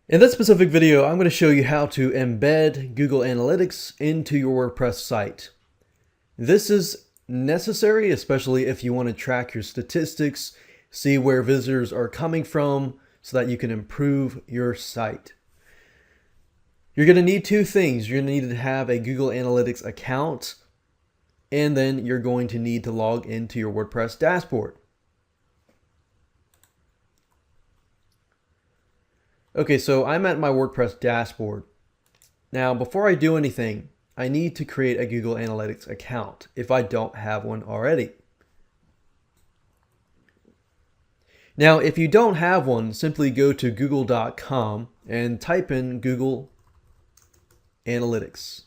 In this specific video, I'm going to show you how to embed Google Analytics into your WordPress site. This is necessary, especially if you want to track your statistics, see where visitors are coming from, so that you can improve your site. You're going to need two things. You're going to need to have a Google Analytics account, and then you're going to need to log into your WordPress dashboard. Okay, so I'm at my WordPress dashboard. Now, before I do anything, I need to create a Google Analytics account if I don't have one already. Now, if you don't have one, simply go to google.com and type in Google Analytics.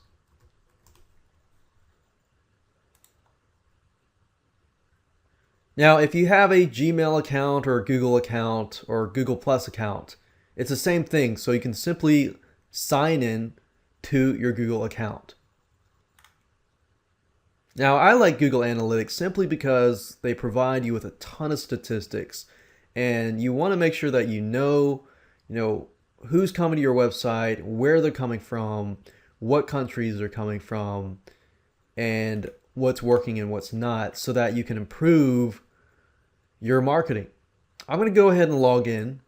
Now, if you have a Gmail account or a Google account or Google Plus account, it's the same thing, so you can simply sign in to your Google account. Now, I like Google Analytics simply because they provide you with a ton of statistics, and you want to make sure that you know who's coming to your website, where they're coming from, what countries they're coming from, and what's working and what's not, so that you can improve your marketing. I'm going to go ahead and log in.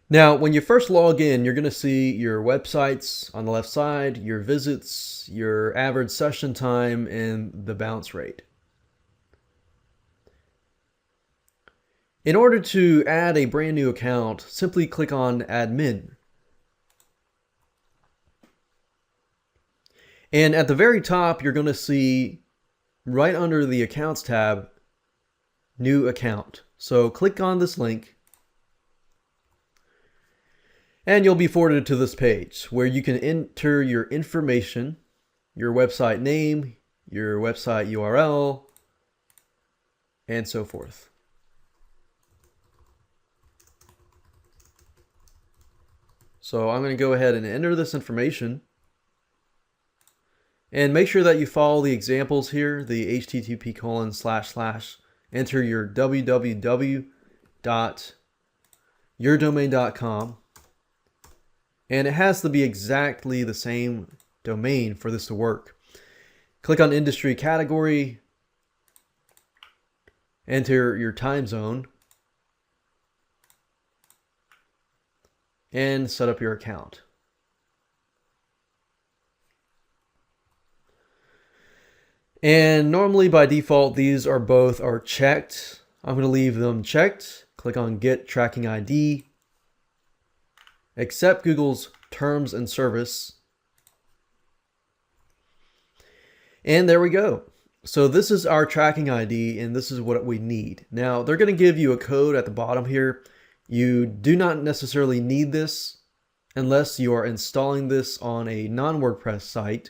Now, when you first log in, you're going to see your websites on the left side, your visits, your average session time, and the bounce rate. In order to add a brand new account, simply click on Admin. And at the very top, you're going to see right under the Accounts tab, New Account. So click on this link, and you'll be forwarded to this page where you can enter your information, your website name, your website URL, and so forth. So I'm going to go ahead and enter this information. And make sure that you follow the examples here, the http:// enter your www.yourdomain.com. And it has to be exactly the same domain for this to work. Click on industry category, enter your time zone, and set up your account. And normally by default, these are both checked. I'm going to leave them checked. Click on Get Tracking ID. Accept Google's terms and service. And there we go. So this is our tracking ID, and this is what we need. Now, they're going to give you a code at the bottom here. You do not necessarily need this unless you are installing this on a non-WordPress site,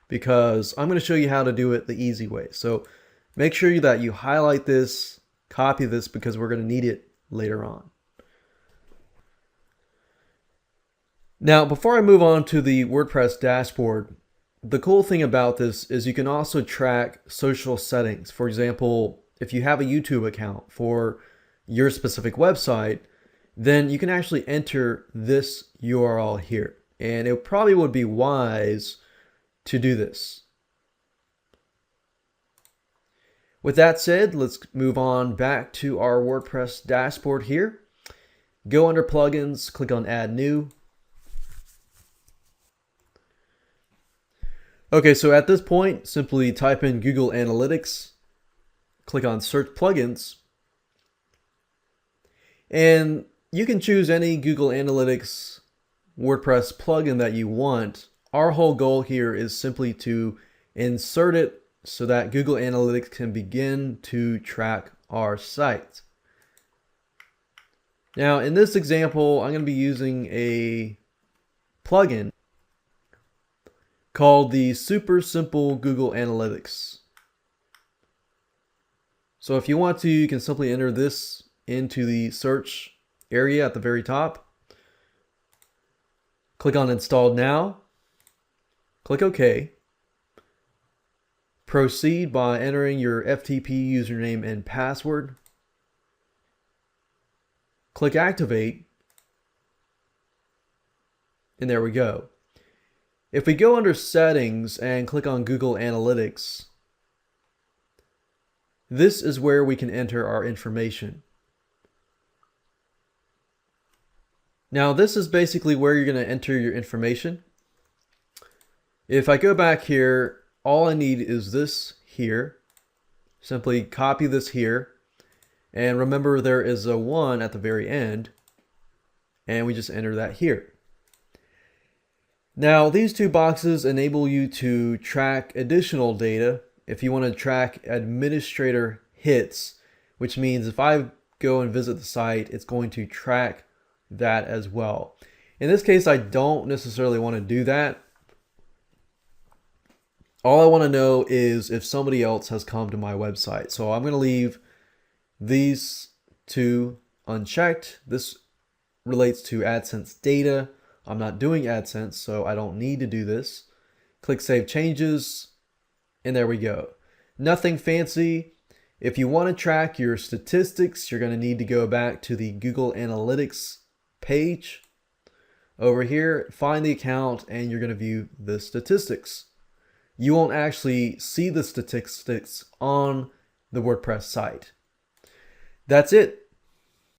because I'm going to show you how to do it the easy way. So make sure that you highlight this, copy this, because we're going to need it later on. Now, before I move on to the WordPress dashboard, the cool thing about this is you can also track social settings. For example, if you have a YouTube account for your specific website, then you can actually enter this URL here. And it probably would be wise to do this. With that said, let's move on back to our WordPress dashboard here. Go under Plugins, click on Add New. Okay, so at this point, simply type in Google Analytics, click on Search Plugins, and you can choose any Google Analytics WordPress plugin that you want. Our whole goal here is simply to insert it so that Google Analytics can begin to track our site. Now, in this example, I'm going to be using a plugin called the Super Simple Google Analytics. So if you want to, you can simply enter this into the search area at the very top. Click on Install Now. Click OK. Proceed by entering your FTP username and password. Click Activate. And there we go. If we go under settings and click on Google Analytics, this is where we can enter our information. Now this is basically where you're going to enter your information. If I go back here, all I need is this here. Simply copy this here. And remember there is a 1 at the very end. And we just enter that here. Now these two boxes enable you to track additional data. If you want to track administrator hits, which means if I go and visit the site, it's going to track that as well. In this case, I don't necessarily want to do that. All I want to know is if somebody else has come to my website. So I'm going to leave these two unchecked. This relates to AdSense data. I'm not doing AdSense, so I don't need to do this. Click Save Changes, and there we go. Nothing fancy. If you want to track your statistics, you're going to need to go back to the Google Analytics page. Over here, find the account, and you're going to view the statistics. You won't actually see the statistics on the WordPress site. That's it.